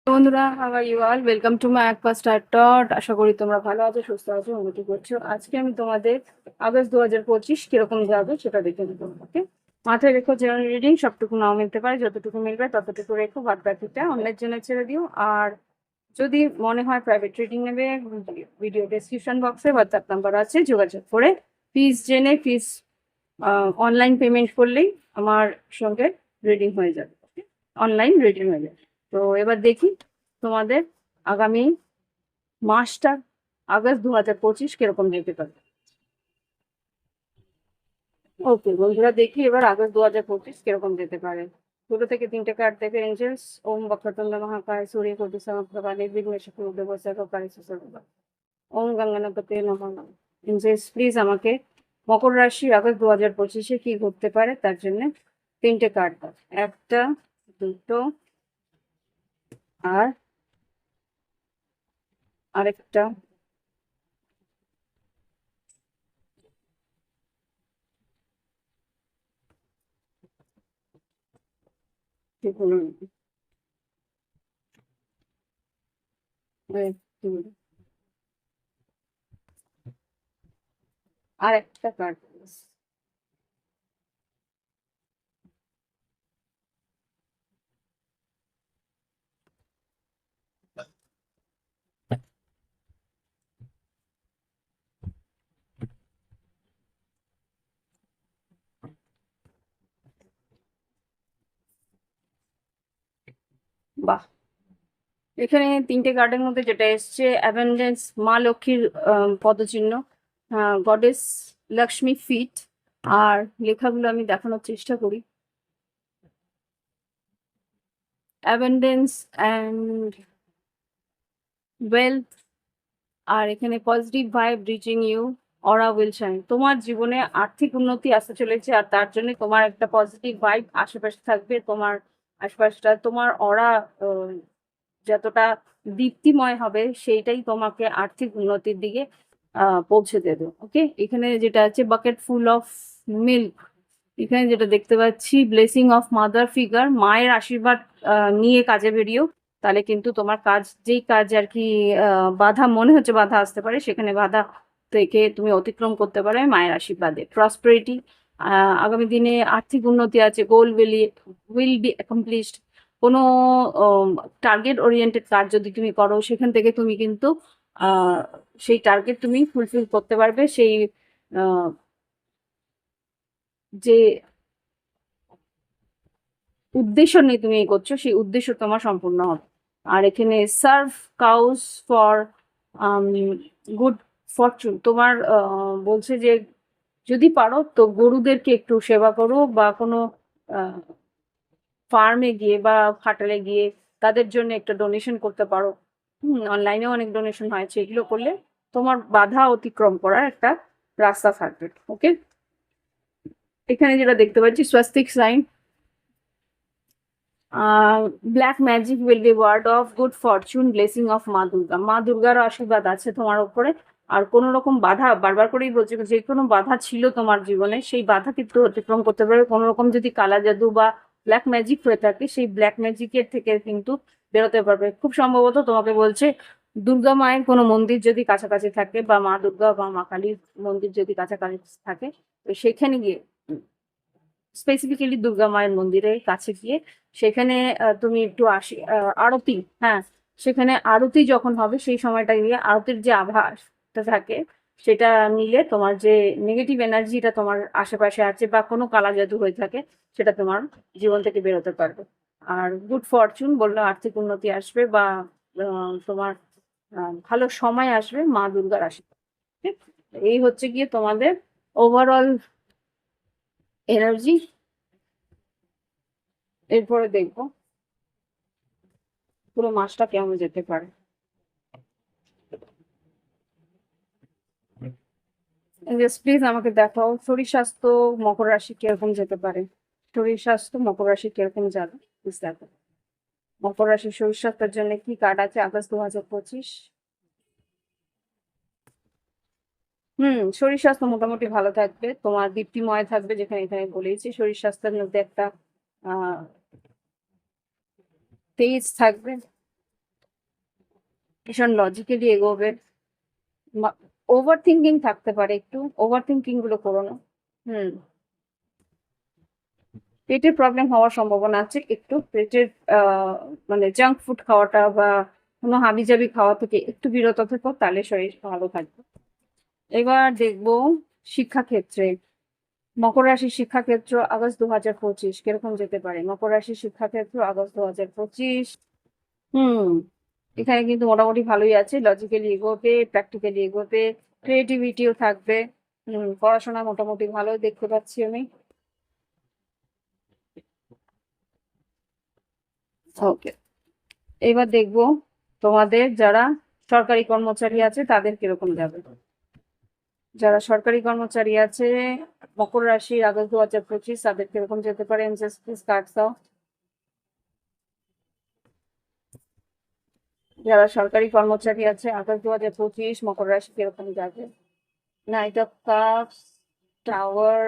বন্ধুরা, how you all? Welcome to my একপা star টট। আশা করি তোমরা ভালো আছো, সুস্থ আছো, উন্নতি করছো। আজকে আমি তোমাদের আগস্ট 2025 কিরকম যাবে সেটা দেখে দেবো। ওকে, মাথায় রেখো জেনারেল রিডিং সবটুকু নাও মিলতে পারে, যতটুকু মিলবে ততটুকু রেখো, বাদ বাকিটা অন্যের জন্য ছেড়ে দিও। আর যদি মনে হয় প্রাইভেট রিডিং নেবে, ভিডিও ডেসক্রিপশন বক্সে হোয়াটসঅ্যাপ নাম্বার আছে, যোগাযোগ করে ফিস জেনে ফিস অনলাইন পেমেন্ট করলেই আমার সঙ্গে রিডিং হয়ে যাবে। ওকে, অনলাইন রিডিং হয়ে যাবে। তো এবার দেখি তোমাদের আগামী মাসটা আগস্ট 2025 কিরকম যেতে পারে। ওকে বন্ধুরা, দেখি এবার আগস্ট 2025 কিরকম যেতে পারে। দুটো থেকে তিনটে কার্ড দেবে এঞ্জেলস। ওম বক্রতুণ্ড মহাকায় সূর্য কোটি সমপ্রভা নির্বিঘ্নে সফল সর্বদা। ওম গঙ্গনাপতে নমঃ। এঞ্জেলস প্লিজ আমাকে মকর রাশি আগস্ট 2025-এ কি ঘটতে পারে তার জন্য তিনটে কার্ড দাও। একটা, দুটো, আর আরেকটা। বলুন, আর একটা কার্ড। বাহ, এখানে তিনটে কার্ডের মধ্যে যেটা এসছে অ্যাবেন্ডেন্স, মা লক্ষ্মীর পদচিহ্ন, গডেস লক্ষ্মী ফিট। আর লেখাগুলো আমি দেখানোর চেষ্টা করি। Abundance and wealth. আর এখানে positive vibe reaching you, aura will shine. তোমার জীবনে আর্থিক উন্নতি আসতে চলেছে, আর তার জন্য তোমার একটা পজিটিভ ভাইব আশেপাশে থাকবে। তোমার আশেপাশটা, তোমার অরা যতটা দীপ্তিময় হবে সেইটাই তোমাকে আর্থিক উন্নতির দিকে পৌঁছে দেবে। ওকে, এখানে যেটা আছে বাকেট ফুল অফ মিল্ক। এখানে যেটা দেখতে পাচ্ছি ব্লেসিং অফ মাদার ফিগার, মায়ের আশীর্বাদ নিয়ে কাজে বেরিয়েও, তাহলে কিন্তু তোমার কাজ, যেই কাজ আর কি বাধা মনে হচ্ছে বাধা আসতে পারে, সেখানে বাধা থেকে তুমি অতিক্রম করতে পারো মায়ের আশীর্বাদে। প্রসপারিটি, আগামী দিনে আর্থিক উন্নতি আছে। গোল উইল বি অ্যাকমপ্লিশড। কোনো টার্গেট ওরিয়েন্টেড কাজ যদি তুমি করো, সেখান থেকে তুমি কিন্তু সেই টার্গেট তুমি ফুলফিল করতে পারবে। সেই যে উদ্দেশ্য নিয়ে তুমি করছো, সেই উদ্দেশ্য তোমার সম্পূর্ণ হবে। আর এখানে serve cows for good Fortune. তোমার বলছে যে যদি পারো তো গরুদেরকে একটু সেবা করো, বা কোনো ফার্মে গিয়ে বা খাটালে গিয়ে তাদের জন্য একটা ডোনেশন করতে পারো। অনলাইনেও অনেক ডোনেশন হয়েছে, এগুলো করলে তোমার বাধা অতিক্রম করার একটা রাস্তা থাকবে। ওকে, এখানে যেটা দেখতে পাচ্ছি swastik sign, black magic will be ward off good fortune, blessing of মা দুর্গা। মা দুর্গার আশীর্বাদ আছে তোমার উপরে। আর কোনো রকম বাধা, বারবার করেই বলছি, যে কোনো বাধা ছিল তোমার জীবনে, সেই বাধা কিন্তু অতিক্রম করতে পারবে। কোনো রকম যদি কালা জাদু বা ব্ল্যাক ম্যাজিক হয়ে থাকে, সেই ব্ল্যাক ম্যাজিকের থেকে কিন্তু বেরোতে পারবে। খুব সম্ভবত তোমাকে বলছে দুর্গা মায়ের কোনো মন্দির যদি কাছাকাছি থাকে, বা মা দুর্গা বা মা কালীর মন্দির যদি কাছাকাছি থাকে, তো সেখানে গিয়ে, স্পেসিফিক্যালি দুর্গা মায়ের মন্দিরের কাছে গিয়ে সেখানে তুমি একটু আরতি, হ্যাঁ, সেখানে আরতি যখন হবে সেই সময়টা গিয়ে আরতির যে আভাসটা থাকে সেটা নিলে তোমার যে নেগেটিভ এনার্জিটা তোমার আশেপাশে আছে বা কোনো কালা জাদু হয়ে থাকে, সেটা তোমার জীবন থেকে বেরোতে পারবে। আর গুড ফরচুন বললে আর্থিক উন্নতি আসবে, বা তোমার ভালো সময় আসবে মা দুর্গার আশীর্বাদ। ঠিক? এই হচ্ছে গিয়ে তোমাদের ওভারঅল এনার্জি। এরপরে দেখবো পুরো মাসটা কেমন যেতে পারে। প্লিজ আমাকে দেখাও শরীর স্বাস্থ্য মকর রাশি কিরকম যেতে পারে। শরীর স্বাস্থ্য মকর রাশি কিরকম যাবে প্লিজ দেখো। মকর রাশির শরীর স্বাস্থ্যের জন্য কি কার্ড আছে আগস্ট 2025? শরীর স্বাস্থ্য মোটামুটি ভালো থাকবে, তোমার দীপ্তিময় থাকবে, যেখানে এখানে বলেইছি শরীর স্বাস্থ্যের মধ্যে একটা আহ তেজ থাকবে, ভীষণ লজিক্যালি এগোবে, ওভার থিঙ্কিং থাকতে পারে, একটু ওভার থিঙ্কিং গুলো করো না। হুম পেটের প্রবলেম হওয়ার সম্ভাবনা আছে একটু, পেটের মানে জাঙ্ক ফুড খাওয়াটা বা কোনো হাবিজাবি খাওয়া থেকে একটু বিরত থেকো, তাহলে শরীর ভালো থাকবে। এবার দেখবো শিক্ষাক্ষেত্রে, মকর রাশির শিক্ষাক্ষেত্র আগস্ট 2025 কিরকম যেতে পারে। মকর রাশির শিক্ষাক্ষেত্র আগস্ট 2025। হুম এখানে কিন্তু মোটামুটি ভালোই আছে, লজিক্যালি এগোবে, প্র্যাকটিক্যালি এগোবে, ক্রিয়েটিভিটিও থাকবে। পড়াশোনা মোটামুটি ভালো দেখতে পাচ্ছি আমি। ওকে, এবার দেখবো তোমাদের যারা সরকারি কর্মচারী আছে তাদের কিরকম যাবে। যারা সরকারি কর্মচারী আছে মকর রাশি আগস্ট 2025 তাদের কিরকম যেতে পারে। এমসেস কার্ড দাও। যারা সরকারি কর্মচারী আছে আগস্ট 2025 মকর রাশি কিরকম যাবে। নাইট অফ কাপস, টাওয়ার,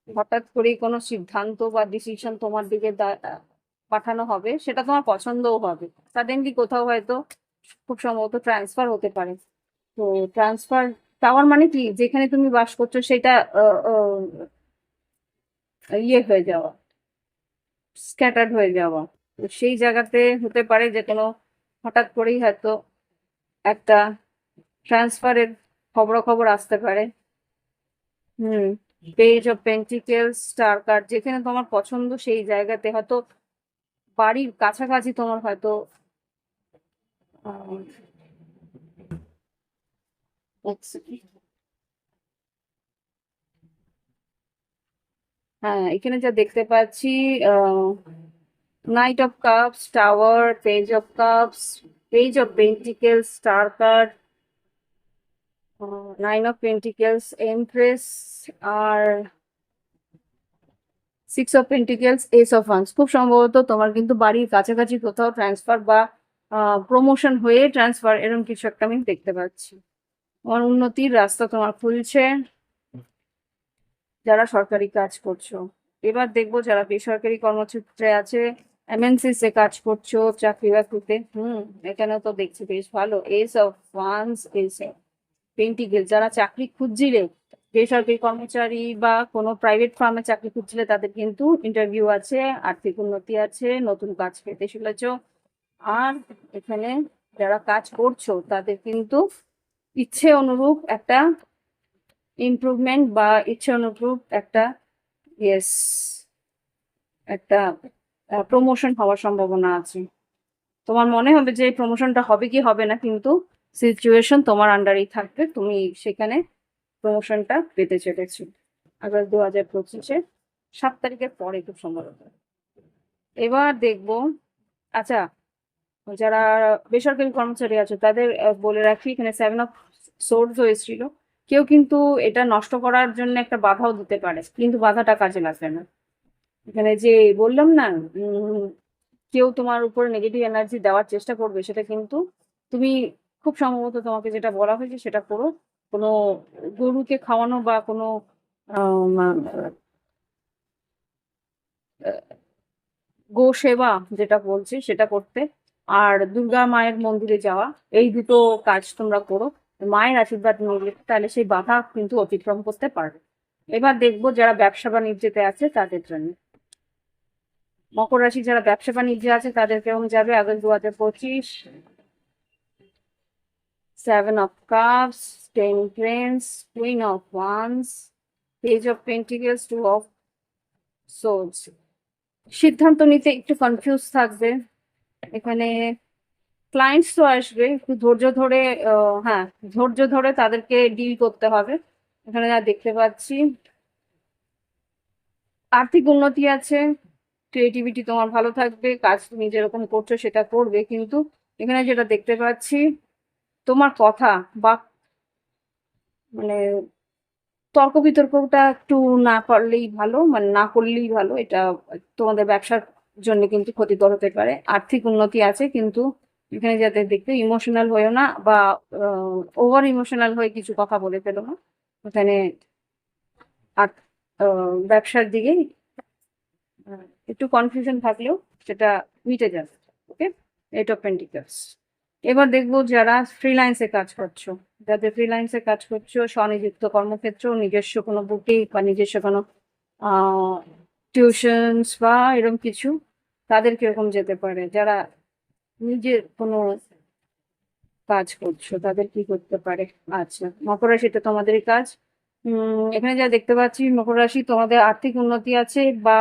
হঠাৎ করেই কোনো সিদ্ধান্ত বা ডিসিশন তোমার দিকে পাঠানো হবে, সেটা তোমার পছন্দও হবে। সাডেনলি কোথাও হয়তো খুব সম্ভবত ট্রান্সফার হতে পারে। তো ট্রান্সফার, টাওয়ার মানে কি, যেখানে তুমি বাস করছো সেটা ইয়ে হয়ে যাওয়া, স্ক্যাটার্ড হয়ে যাওয়া। তো সেই জায়গাতে হতে পারে যে কোনো হঠাৎ করেই হয়তো একটা ট্রান্সফারের খবরাখবর আসতে পারে। Hmm page of pentacles, star card, যেখানে তোমার পছন্দ সেই জায়গাতে হয়তো বাড়ির কাছাকাছি তোমার হয়তো আহ, হ্যাঁ এখানে যা দেখতে পাচ্ছি, knight of cups, tower, page of cups, page of pentacles, star card, nine of pentacles, empress, আর six of pentacles, ace of wands. খুব সম্ভবত তোমার কিন্তু বাড়ির কাছাকাছি কোথাও ট্রান্সফার বা প্রমোশন হয়ে ট্রান্সফার, এরকম কিছু একটা আমি দেখতে পাচ্ছি। তোমার উন্নতির রাস্তা তোমার খুলছে যারা সরকারি কাজ করছো। এবার দেখবো যারা বেসরকারি কর্মক্ষেত্রে আছে, এমএনসিস এ কাজ করছো, চাকরি বাকরিতে। এখানে তো দেখছি বেশ ভালো, S of once, S of pentacle. যারা চাকরি খুঁজছিলে, বেসরকারি কর্মচারী বা কোনো প্রাইভেট ফার্মে চাকরি খুঁজছিলে, তাদের কিন্তু ইন্টারভিউ আছে, আর্থিক উন্নতি আছে, নতুন কাজ পেতে চলেছো। আর এখানে যারা কাজ করছো তাদের কিন্তু ইচ্ছে অনুরূপ একটা ইমপ্রুভমেন্ট বা ইচ্ছে অনুরূপ একটা, ইয়েস, একটা প্রমোশন হওয়ার সম্ভাবনা আছে। তোমার মনে হবে যে এই প্রমোশনটা হবে কি হবে না, কিন্তু সিচুয়েশন তোমার আন্ডারেই থাকবে, তুমি সেখানে প্রমোশনটা পেতে চলেছো আগস্ট 2025-এ 7 তারিখের পরে খুব সম্ভবত। এবার দেখবো, আচ্ছা, যারা বেসরকারি কর্মচারী আছে তাদের বলে রাখি, এখানে 7 অফ সোর্স হয়েছিল। কেউ কিন্তু এটা নষ্ট করার জন্য একটা বাধাও দিতে পারে, কিন্তু বাধাটা কাজে লাগবে না। এখানে যে বললাম না, কেউ তোমার উপর নেগেটিভ এনার্জি দেওয়ার চেষ্টা করবে, সেটা কিন্তু তুমি খুব সম্ভবত তোমাকে যেটা বলা হয়েছে সেটা করো। কোনো গরুকে খাওয়ানো বা কোনো আম, গো সেবা যেটা বলছি সেটা করতে, আর দুর্গা মায়ের মন্দিরে যাওয়া, এই দুটো কাজ তোমরা করো। মায়ের আশীর্বাদ নিলে তাহলে সেই বাধা কিন্তু অতিক্রম করতে পারবে। এবার দেখবো যারা ব্যবসা বাণিজ্যতে আছে তাদের জন্য। মকর রাশি যারা ব্যবসা বাণিজ্যে আছে তাদের কেমন যাবে আগস্ট 2025। 7 অফ কাপস, 10 প্রেন্স, queen of wands, page of pentacles, 2 of swords. সিদ্ধান্ত নিতে একটু কনফিউজ থাকবে এখানে। ক্লায়েন্টস তো আসবে, একটু ধৈর্য ধরে, হ্যাঁ, ধৈর্য ধরে তাদেরকে ডিল করতে হবে। এখানে যা দেখতে পাচ্ছি, আর্থিক উন্নতি আছে, ক্রিয়েটিভিটি তোমার ভালো থাকবে, কাজ তুমি যেরকম করছো সেটা করবে, কিন্তু এখানে যেটা দেখতে পাচ্ছি, তোমার কথা বা মানে তর্ক বিতর্কটা একটু না পারলেই ভালো, মানে না করলেই ভালো। এটা তোমাদের ব্যবসার জন্য কিন্তু ক্ষতিকর হতে পারে। আর্থিক উন্নতি আছে, কিন্তু এখানে যাতে দেখবে ইমোশনাল হয়েও না, বা ওভার ইমোশনাল হয়ে কিছু কথা বলে ফেলো না এখানে। আর ব্যবসার দিকে একটু কনফিউশন থাকলেও সেটা মিটে যাবে। ওকে, এইট অফ পেন্টিকলস। এবার দেখবো যারা ফ্রিল্যান্সে কাজ করছো, যাদের ফ্রিল্যান্সে কাজ করছো, স্বনিযুক্ত কর্মক্ষেত্র, নিজস্ব কোনো বুটিক বা নিজস্ব কোনো টিউশনস বা এরকম কিছু, তাদের কিরকম যেতে পারে? যারা নিজের কোনো কাজ করছো তাদের কি করতে পারে? আচ্ছা, মকর রাশিটা তোমাদেরই কাজ। এখানে যা দেখতে পাচ্ছি, মকর রাশি তোমাদের আর্থিক উন্নতি আছে, বা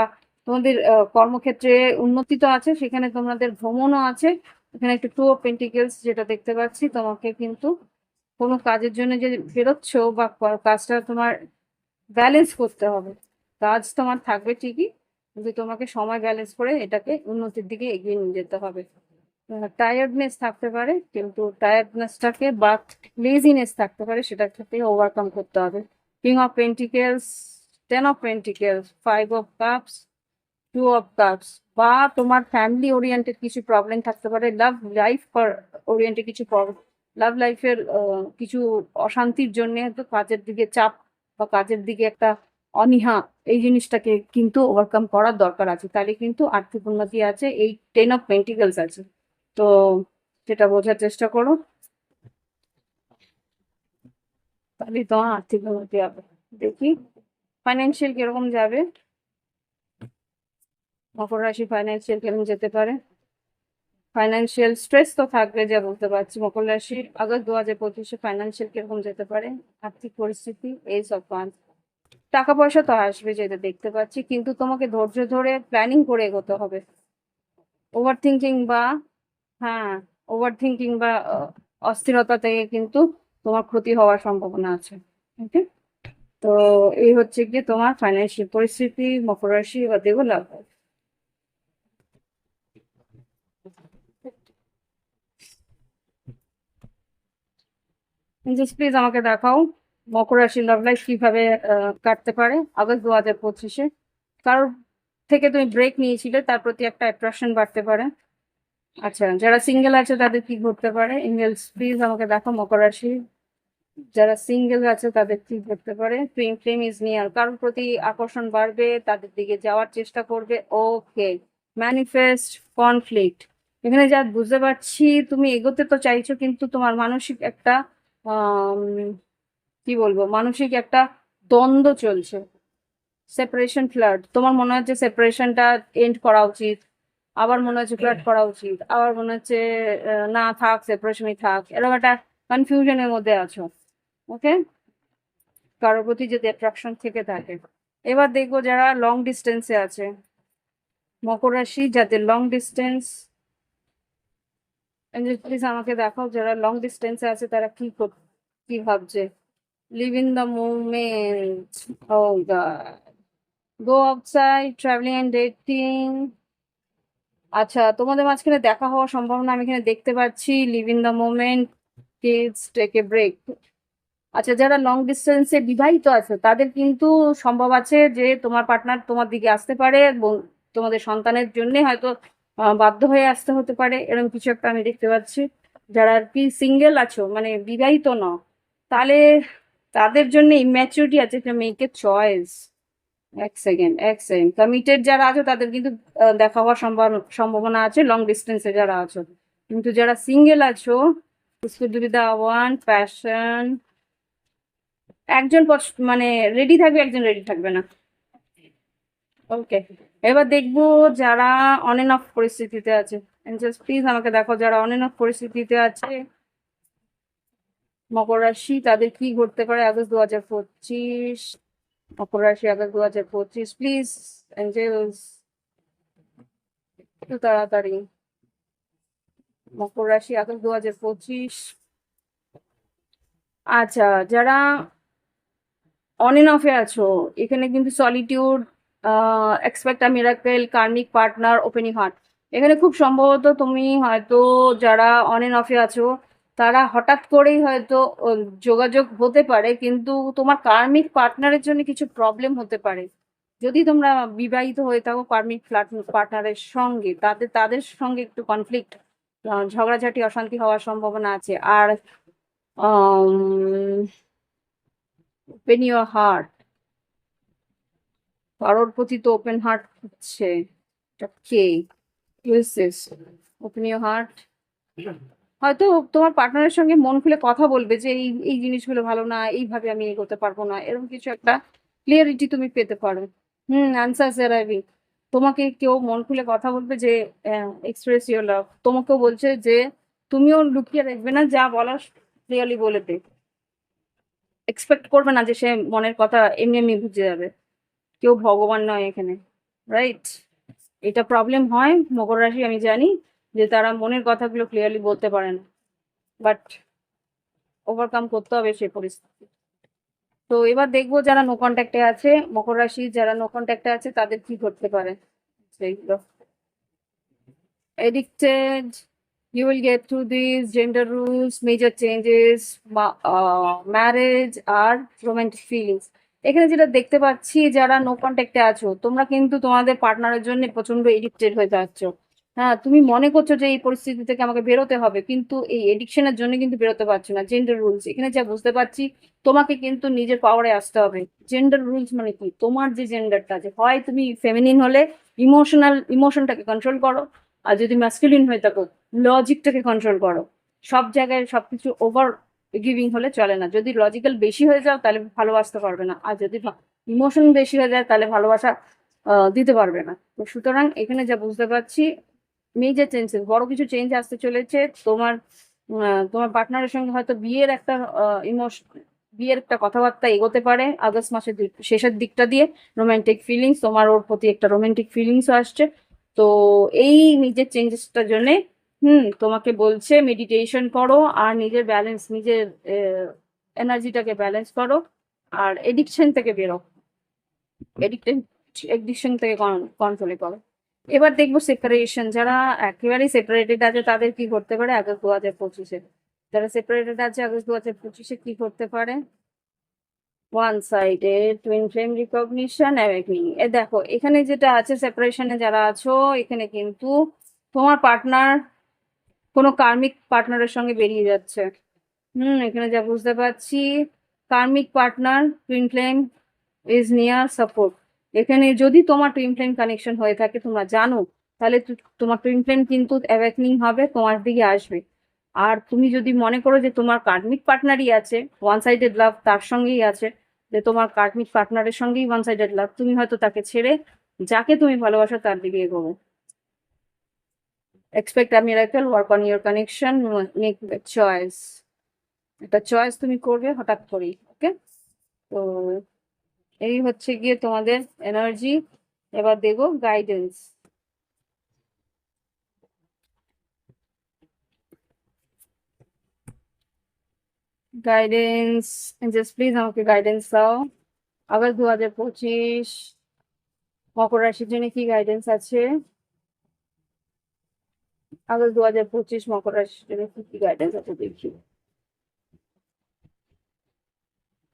তোমাদের কর্মক্ষেত্রে উন্নতি তো আছে, সেখানে তোমাদের ভ্রমণও আছে। এখানে একটা টু অফ পেন্টিকেলস যেটা দেখতে পাচ্ছি, তোমাকে কিন্তু কোনো কাজের জন্য যে বেরোচ্ছ বা কাজটা তোমার ব্যালেন্স করতে হবে। কাজ তোমার থাকবে ঠিকই, কিন্তু তোমাকে সময় ব্যালেন্স করে এটাকে উন্নতির দিকে এগিয়ে নিয়ে যেতে হবে। টায়ার্ডনেস থাকতে পারে, কিন্তু টায়ার্ডনেসটাকে বা লেজিনেস থাকতে পারে, সেটাকে ওভারকাম করতে হবে। King of pentacles, ten of pentacles, five of cups, two of cups, বা তোমার ফ্যামিলি ওরিয়েন্টেড কিছু প্রবলেম থাকতে পারে, লাভ লাইফ ওরিয়েন্টেড কিছু প্রবলেম, লাভ লাইফের কিছু অশান্তির জন্য তো কাজের দিকে চাপ বা কাজের দিকে একটা অনীহা, এই জিনিসটাকে কিন্তু ওভারকাম করার দরকার আছে। তাহলে কিন্তু আর্থিক উন্নতি আছে, এই টেন অফ পেন্টিকেলস আছে। তো সেটা বোঝার চেষ্টা করো, তাহলে তোমার আর্থিক উন্নতি হবে। দেখি ফাইন্যান্সিয়াল কিরকম যাবে, মকর রাশি ফাইন্যান্সিয়াল কিরকম যেতে পারে? ফাইন্যান্সিয়াল স্ট্রেস তো থাকবে যা বলতে পারছি। মকর রাশি আগস্ট 2025-এ ফাইন্যান্সিয়াল কিরকম যেতে পারে? আর্থিক পরিস্থিতি এই সব কাজ, টাকা পয়সা তো আসবে যেটা দেখতে পাচ্ছি, কিন্তু তোমাকে ধৈর্য ধরে প্ল্যানিং করে এগোতে হবে। ওভার থিঙ্কিং বা হ্যাঁ, ওভার থিঙ্কিং বা অস্থিরতা থেকে কিন্তু তোমার ক্ষতি হওয়ার সম্ভাবনা আছে। ওকে, তো এই হচ্ছে গিয়ে তোমার ফাইন্যান্সিয়াল পরিস্থিতি, মকর রাশি। এবার দেখো লাভ। জাস্ট প্লিজ আমাকে দেখাও মকর রাশি লাভ লাইফ কিভাবে কাটতে পারে আগস্ট 2025-এ। কারোর থেকে তুমি ব্রেক নিয়েছিলে, তার প্রতি একটা অ্যাট্রাকশন বাড়তে পারে। আচ্ছা, যারা সিঙ্গেল আছে তাদের কি ঘটতে পারে? এঞ্জেলস প্লিজ আমাকে দেখো মকর রাশি, যারা সিঙ্গেল আছে তাদের কি ঘটতে পারে? টুইন ফ্লেম ইজ নিয়ার, কারোর প্রতি আকর্ষণ বাড়বে, তাদের দিকে যাওয়ার চেষ্টা করবে। ওকে, ম্যানিফেস্ট কনফ্লিক্ট। এখানে যা বুঝতে পারছি, তুমি এগোতে তো চাইছো, কিন্তু তোমার মানসিক একটা আহ কি বলবো, মানসিক একটা দ্বন্দ্ব চলছে। সেপারেশন ফ্লার্ট, তোমার মনে হচ্ছে সেপারেশনটা এন্ড করা উচিত, আবার মনে হচ্ছে ফ্লার্ট করা উচিত, আবার মনে হচ্ছে না থাক, সেপারেশনই থাক, এরকম একটা কনফিউশনের মধ্যে আছো। ওকে, কারোর প্রতি যদি অ্যাট্রাকশন থেকে থাকে। এবার দেখবো যারা লং ডিস্টেন্সে আছে, মকর রাশি যাদের লং ডিস্টেন্স, প্লিজ আমাকে দেখাও যারা লং ডিস্টেন্সে আছে তারা কি ভাবছে? Live in the moment, oh God, go outside, travelling and dating. আচ্ছা, তোমাদের মাঝখানে দেখা হওয়ার সম্ভাবনা আমি এখানে দেখতে পাচ্ছি। Live in the moment, kids take a break. আচ্ছা, যারা লং ডিস্টেন্সে বিবাহিত আছে তাদের কিন্তু সম্ভব আছে যে তোমার পার্টনার তোমার দিকে আসতে পারে, এবং তোমাদের সন্তানের জন্য হয়তো বাধ্য হয়ে আসতে হতে পারে, এরকম কিছু একটা আমি দেখতে পাচ্ছি। যারা আর কি সিঙ্গেল আছো, মানে বিবাহিত নও, তাহলে তাদের জন্য ইম্যাচুরিটি আছে, মেক এ চয়েস। এক সেকেন্ড কমিটেড যারা আছো তাদের কিন্তু দেখা হওয়ার সম্ভাবনা আছে, লং ডিস্টেন্সে যারা আছো। কিন্তু যারা সিঙ্গেল আছো, ওয়ান প্যাশন, একজন মানে রেডি থাকবে, একজন রেডি থাকবে না। ওকে, এবার দেখবো যারা অন এন্ড অফ পরিস্থিতিতে আছে। জাস্ট প্লিজ আমাকে দেখো যারা অন এন্ড অফ পরিস্থিতিতে আছে, মকর রাশি, তাদের কি ঘটতে পারে আগস্ট 2025? মকর রাশি আগস্ট 2025, প্লিজ এঞ্জেলস একটু তাড়াতাড়ি। মকর রাশি আগস্ট 2025। আচ্ছা, যারা অন এন্ড অফে আছো, এখানে কিন্তু সলিটিউড, এক্সপেক্ট আ মিরাকেল, কার্মিক পার্টনার, ওপেনিং হার্ট। এখানে খুব সম্ভবত তুমি হয়তো, যারা অন এন্ড অফে আছো, তারা হঠাৎ করেই হয়তো যোগাযোগ হতে পারে, কিন্তু তোমার কার্মিক পার্টনারের জন্য কিছু প্রবলেম হতে পারে। যদি তোমরা বিবাহিত হয়ে থাকো কার্মিক পার্টনারের সঙ্গে, তাদের সঙ্গে একটু কনফ্লিক্ট, ঝগড়াঝাটি, অশান্তি হওয়ার সম্ভাবনা আছে। আর ওপেন ইউর হার্ট, কারোর প্রতি তো ওপেন হার্ট হচ্ছে, কে ওপেন ইউর হার্ট। হয়তো তোমার পার্টনারের সঙ্গে মন খুলে কথা বলবে যে এই এই জিনিসগুলো ভালো না, এইভাবে আমি এগোতে পারবো না, এরকম কিছু একটা ক্লিয়ারিটি তুমি পেতে পারো। Answer arriving. তোমাকে কেউ মন খুলে কথা বলবে যে এক্সপ্রেস ইউর লাভ, তোমাকেও বলছে যে তুমিও লুকিয়ে রাখবে না, যা বলার রিয়ালি বলে দে। এক্সপেক্ট করবে না যে সে মনের কথা এমনি এমনি বুঝে যাবে। কেউ ভগবান নয় এখানে, রাইট? এটা প্রবলেম হয় মকর রাশি, আমি জানি যে তারা মনের কথাগুলো ক্লিয়ারলি বলতে পারে না, বাট ওভারকাম করতে হবে সেই পরিস্থিতি। তো এবার দেখবো যারা নো কন্ট্যাক্টে আছে, মকর রাশি যারা নো কন্ট্যাক্টে আছে তাদের কি করতে পারে সেইগুলো। Addicted, you will get through these gender rules, major changes, marriage R romantic feelings। এখানে যেটা দেখতে পাচ্ছি, যারা নো কন্ট্যাক্টে আছো তোমরা কিন্তু তোমাদের পার্টনারের জন্য প্রচন্ড এডিক্টেড হয়ে যাচ্ছ। হ্যাঁ, তুমি মনে করছো যে এই পরিস্থিতি থেকে আমাকে বেরোতে হবে, কিন্তু এই এডিকশনের জন্য কিন্তু বেরোতে পারছো না। জেন্ডার রুলস এখানে যা বুঝতে পারছি, তোমাকে কিন্তু নিজের পাওয়ারে আসতে হবে। জেন্ডার রুলস মানে কি, তোমার যে জেন্ডারটা আছে, হয় তুমি ফেমিনিন হলে ইমোশনটাকে কন্ট্রোল করো, আর যদি ম্যাসকুলিন হয়ে থাকো লজিকটাকে কন্ট্রোল করো। সব জায়গায় সবকিছু ওভার গিভিং হলে চলে না। যদি লজিক্যাল বেশি হয়ে যাও তাহলে ভালোবাসতে পারবে না, আর যদি ইমোশন বেশি হয়ে যায় তাহলে ভালোবাসা দিতে পারবে না। তো সুতরাং এখানে যা বুঝতে পারছি, মেজর চেঞ্জেস, বড় কিছু চেঞ্জ আসতে চলেছে। তোমার পার্টনারের সঙ্গে হয়তো বিয়ের একটা কথাবার্তা এগোতে পারে আগস্ট মাসের শেষের দিকটা দিয়ে। রোমান্টিক ফিলিংস, তোমার ওর প্রতি একটা রোমান্টিক ফিলিংসও আসছে। তো এই নিজের চেঞ্জেসটার জন্য তোমাকে বলছে মেডিটেশন করো, আর নিজের এনার্জিটাকে ব্যালেন্স করো, আর এডিকশন থেকে বেরো, এডিকশন থেকে কন্ট্রোলে করো। এবার দেখবো সেপারেশন, যারা একেবারেই সেপারেটেড আছে তাদের কি করতে পারে আগস্ট 2025-এ। যারা সেপারেটেড আছে আগস্ট 2025-এ কি করতে পারে। One sided twin flame recognition awakening. দেখো এখানে যেটা আছে, সেপারেশনে যারা আছো, এখানে কিন্তু তোমার পার্টনার কোনো কার্মিক পার্টনারের সঙ্গে বেরিয়ে যাচ্ছে। এখানে যা বুঝতে পারছি, karmic partner twin flame is near support. এখানে যদি তোমার টুইন ফ্লেম কানেকশন হয়ে থাকে, তোমরা জানো, তাহলে তোমার টুইন ফ্লেম কিন্তু অ্যাওয়েকনিং হবে, তোমার দিকে আসবে। আর তুমি যদি মনে করো যে তোমার কার্মিক পার্টনারই আছে, ওয়ান সাইডেড লাভ তার সঙ্গেই আছে, যে তোমার কার্মিক পার্টনারের সঙ্গেই ওয়ান সাইডেড লাভ, তুমি হয়তো তাকে ছেড়ে যাকে তুমি ভালোবাসো তার দিকে এগোবো। Expect a miracle, work on your connection, make choice. একটা চয়েস তুমি করবে হঠাৎ করেই। ওকে, তো এই হচ্ছে গিয়ে তোমাদের এনার্জি। এবার দেখো গাইডেন্স। গাইডেন্স, জাস্ট প্লিজ আমাকে গাইডেন্স দাও। আগস্ট 2025 মকর রাশির জন্য কি গাইডেন্স আছে? আগস্ট 2025 মকর রাশির জন্য কি কি গাইডেন্স আছে দেখি।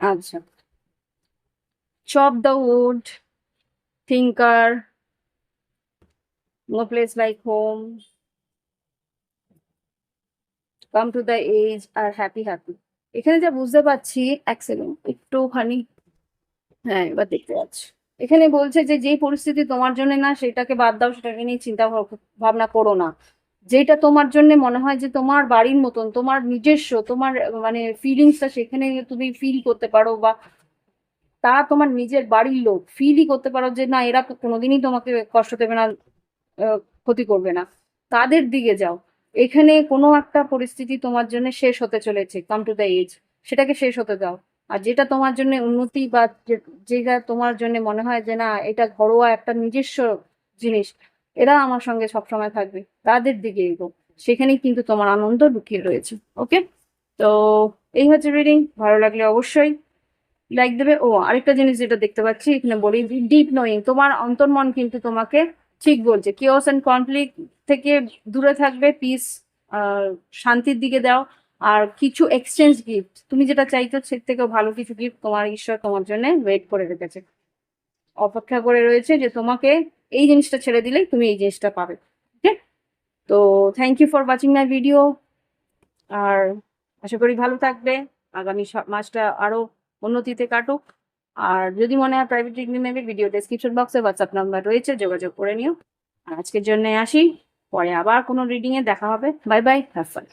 আচ্ছা, chop the wood, thinker, no place like home, come to the edge, আর হ্যাপি হ্যাপি। এখানে যা বুঝতে পারছি, এক সেকেন্ড একটুখানি, হ্যাঁ এবার দেখতে পাচ্ছি। এখানে বলছে যে যেই পরিস্থিতি তোমার জন্য না, সেটাকে বাদ দাও, সেটাকে নিয়ে চিন্তা ভাবনা করো না। যেটা তোমার জন্য মনে হয় যে তোমার বাড়ির মতন, তোমার নিজস্ব, তোমার মানে ফিলিংসটা সেখানে তুমি ফিল করতে পারো, বা তা তোমার নিজের বাড়ির লোক ফিলই করতে পারো যে না, এরা তো কোনোদিনই তোমাকে কষ্ট দেবে না, ক্ষতি করবে না, তাদের দিকে যাও। এখানে কোনো একটা পরিস্থিতি তোমার জন্য শেষ হতে চলেছে, কাম টু দ্য এজ, সেটাকে শেষ হতে দাও। আর যেটা তোমার জন্য উন্নতি, বা যেটা তোমার জন্য মনে হয় যে না এটা ঘরোয়া একটা নিজস্ব জিনিস, এরা আমার সঙ্গে সবসময় থাকবে, তাদের দিকে এগো। সেখানেই কিন্তু তোমার আনন্দ লুকিয়ে রয়েছে। ওকে, তো এই হচ্ছে রিডিং। ভালো লাগলে অবশ্যই লাইক দেবে। ও আরেকটা জিনিস যেটা দেখতে পাচ্ছি এখানে বলি, ডিপ নোয়িং, তোমার অন্তর্মন কিন্তু তোমাকে ঠিক বলছে। কিওস এন্ড কনফ্লিক্ট থেকে দূরে থাকবে, পিস শান্তির দিকে দাও। আর কিছু এক্সচেঞ্জ গিফট, তুমি যেটা চাইছো সের থেকেও ভালো কিছু গিফট তোমার ঈশ্বর তোমার জন্য ওয়েট করে রেখেছে, অপেক্ষা করে রয়েছে যে তোমাকে এই জিনিসটা ছেড়ে দিলেই তুমি এই জিনিসটা পাবে। ওকে, তো thank you for watching my video. আর আশা করি ভালো থাকবে, আগামী মাসটা আরো উন্নতিতে কাটুক। আর যদি মনে হয় প্রাইভেট রিডিং নেবে, ভিডিও ডেসক্রিপশন বক্সে হোয়াটসঅ্যাপ নাম্বার রয়েছে, যোগাযোগ করে নিও। আর আজকের জন্য আসি, পরে আবার কোনো রিডিং এ দেখা হবে। Bye bye, have fun.